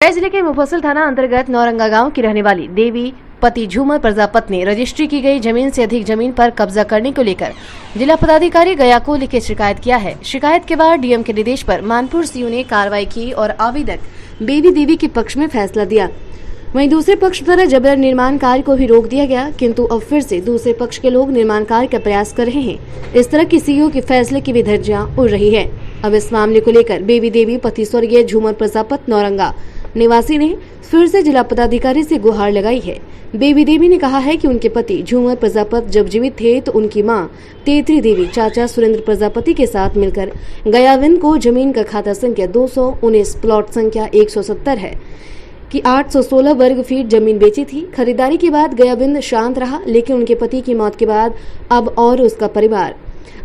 गया जिले के मुफस्सिल थाना अंतर्गत नौरंगा गांव की रहने वाली देवी पति झूमर प्रजापत ने रजिस्ट्री की गई जमीन से अधिक जमीन पर कब्जा करने को लेकर जिला पदाधिकारी गया को लिखित शिकायत किया है। शिकायत के बाद डीएम के निर्देश पर मानपुर सीओ ने कार्रवाई की और आवेदक बेबी देवी के पक्ष में फैसला दिया। वहीं दूसरे पक्ष द्वारा जबरन निर्माण कार्य को भी रोक दिया गया, किंतु अब फिर से दूसरे पक्ष के लोग निर्माण कार्य का प्रयास कर रहे हैं। इस तरह की सीओ के फैसले की भी धज्जियां उड़ रही है। अब इस मामले को लेकर बेबी देवी पति स्वर्गीय झूमर प्रजापत नौरंगा निवासी ने फिर से जिला पदाधिकारी से गुहार लगाई है। बेबी देवी ने कहा है कि उनके पति झूमर प्रजापत जब जीवित थे तो उनकी मां तेतरी देवी चाचा सुरेंद्र प्रजापति के साथ मिलकर गयाविंद को जमीन का खाता संख्या 219 प्लॉट संख्या 170 है कि 816 वर्ग फीट जमीन बेची थी। खरीदारी के बाद गयाविंद शांत रहा, लेकिन उनके पति की मौत के बाद अब और उसका परिवार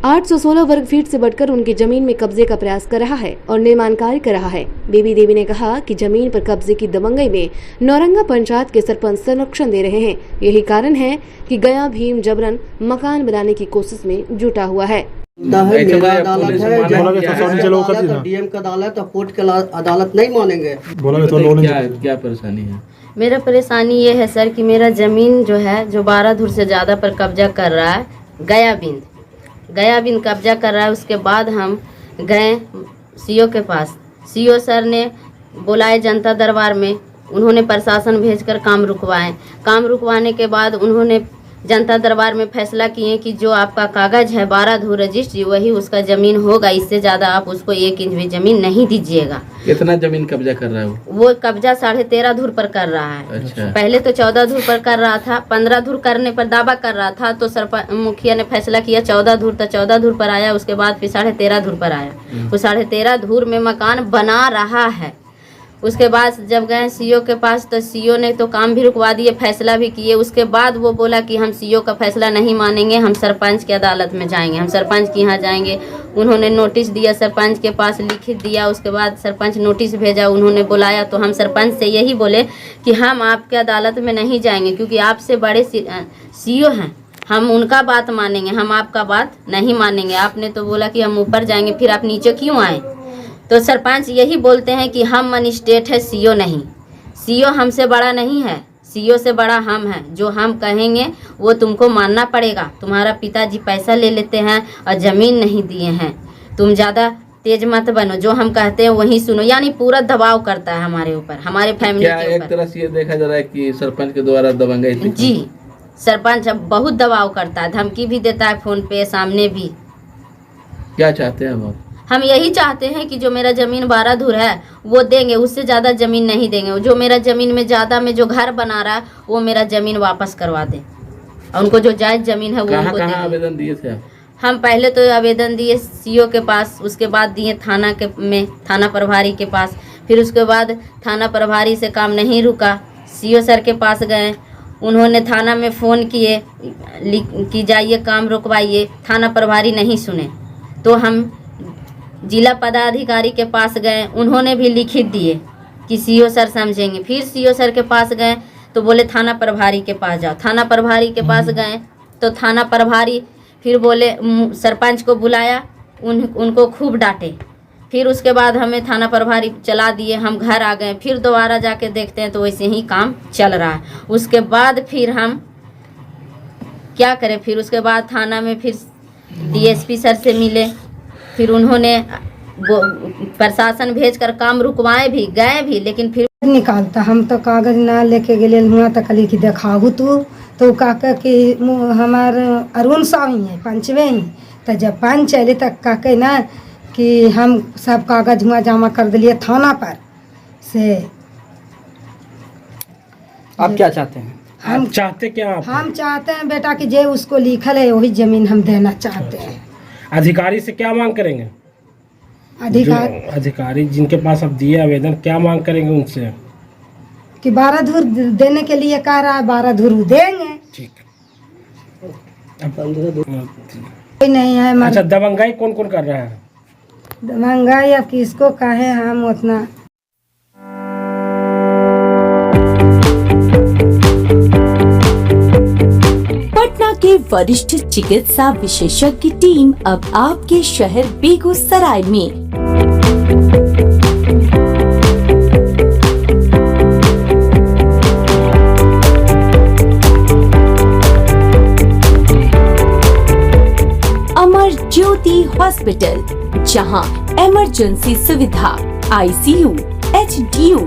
816 वर्ग फीट से बढ़कर उनकी जमीन में कब्जे का प्रयास कर रहा है और निर्माण कार्य कर रहा है। बेबी देवी ने कहा कि जमीन पर कब्जे की दबंगई में नौरंगा पंचायत के सरपंच संरक्षण दे रहे हैं। यही कारण है कि गया भीम जबरन मकान बनाने की कोशिश में जुटा हुआ है। मेरा अदालत है, डीएम का अदालत और कोर्ट का अदालत नहीं मानेंगे। क्या परेशानी है? मेरा परेशानी ये है सर कि मेरा ज़मीन जो है जो 12 धुर से ज़्यादा पर कब्जा कर रहा है, गयाबिंद कब्जा कर रहा है। उसके बाद हम गए सीओ के पास। सीओ सर ने बुलाए जनता दरबार में, उन्होंने प्रशासन भेजकर काम रुकवाने के बाद उन्होंने जनता दरबार में फैसला किए कि जो आपका कागज है 12 धुर रजिस्ट्री वही उसका ज़मीन होगा, इससे ज़्यादा आप उसको 1 इंच भी ज़मीन नहीं दीजिएगा। कितना ज़मीन कब्जा कर रहा है वो कब्जा 13.5 धुर पर कर रहा है। अच्छा। पहले तो 14 धुर पर कर रहा था, 15 धुर करने पर दावा कर रहा था, तो मुखिया ने फैसला किया 14 धुर, तो 14 धुर पर आया। उसके बाद फिर 13.5 धुर पर आया। वो 13.5 धुर में मकान बना रहा है। उसके बाद जब गए सीओ के पास तो सीओ ने तो काम भी रुकवा दिए, फैसला भी किए। उसके बाद वो बोला कि हम सीओ का फैसला नहीं मानेंगे, हम सरपंच की अदालत में जाएंगे, हम सरपंच के यहाँ जाएंगे। उन्होंने नोटिस दिया, सरपंच के पास लिखित दिया। उसके बाद सरपंच नोटिस भेजा, उन्होंने बुलाया तो हम सरपंच से यही बोले कि हम आपके अदालत में नहीं जाएंगे, क्योंकि आपसे बड़े सीओ हैं, हम उनका बात मानेंगे, हम आपका बात नहीं मानेंगे। आपने तो बोला कि हम ऊपर जाएंगे, फिर आप नीचे क्यों आए? तो सरपंच यही बोलते हैं कि हम मजिस्ट्रेट है, सीओ नहीं। सीओ हमसे बड़ा नहीं है, सीओ से बड़ा हम हैं। जो हम कहेंगे वो तुमको मानना पड़ेगा। तुम्हारा पिताजी पैसा ले लेते हैं और ज़मीन नहीं दिए हैं, तुम ज़्यादा तेज मत बनो, जो हम कहते हैं वही सुनो। यानी पूरा दबाव करता है हमारे ऊपर, हमारे फैमिली के ऊपर। एक तरह से ये देखा जा रहा है कि सरपंच के द्वारा दबंगाई जी, सरपंच अब बहुत दबाव करता है, धमकी भी देता है, फ़ोन पे सामने भी। क्या चाहते हैं आप? हम यही चाहते हैं कि जो मेरा ज़मीन 12 धुर है वो देंगे, उससे ज़्यादा ज़मीन नहीं देंगे। जो मेरा ज़मीन में ज़्यादा में जो घर बना रहा है वो मेरा ज़मीन वापस करवा दें, और उनको जो जायज़ ज़मीन है वो उनको दें। आवेदन दिए थे हम पहले तो आवेदन दिए सीओ के पास, उसके बाद दिए थाना प्रभारी के पास। फिर उसके बाद थाना प्रभारी से काम नहीं रुका, सीओ सर के पास गए। उन्होंने थाना में फ़ोन किए कि जाइए काम रुकवाइए, थाना प्रभारी नहीं सुने। तो हम जिला पदाधिकारी के पास गए, उन्होंने भी लिखित दिए कि सीओ सर समझेंगे। फिर सीओ सर के पास गए तो बोले थाना प्रभारी के पास जाओ। थाना प्रभारी के पास गए तो थाना प्रभारी फिर बोले, सरपंच को बुलाया, उनको खूब डांटे। फिर उसके बाद हमें थाना प्रभारी चला दिए, हम घर आ गए। फिर दोबारा जाके देखते हैं तो वैसे ही काम चल रहा है। उसके बाद फिर हम क्या करें? फिर उसके बाद थाना में फिर डीएसपी सर से मिले, फिर उन्होंने प्रशासन भेजकर काम रुकवाए भी, गए भी, लेकिन फिर निकालता। हम तो कागज ना लेके गए हुआ तो कली की देखाबू तो काका कि हमार अरुण स्वामी है पंचवे ही, तो जब पंच अली तक काके ना कि हम सब कागज हुआ जमा कर दिए थाना पर से। आप क्या चाहते हैं? हम चाहते क्या हम चाहते हैं बेटा कि जे उसको लिखल है वही ज़मीन हम देना चाहते हैं। अधिकारी से क्या मांग करेंगे? अधिकारी जिनके पास अब दिए आवेदन, क्या मांग करेंगे उनसे? कि 12 धुर देने के लिए कह रहा है, 12 धुर देंगे। ठीक, 15 धुर कोई नहीं है। अच्छा, दबंगाई कौन कौन कर रहा है? दबंगाई अब किसको कहे, हम उतना पटना के वरिष्ठ चिकित्सा विशेषज्ञ टीम अब आपके शहर बेगूसराय में ज्योति हॉस्पिटल, जहां इमरजेंसी सुविधा, ICU, HDU,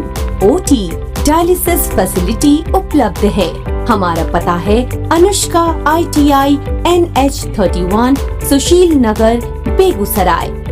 OT, dialysis facility उपलब्ध है। हमारा पता है अनुष्का ITI NH 31, सुशील नगर, बेगूसराय।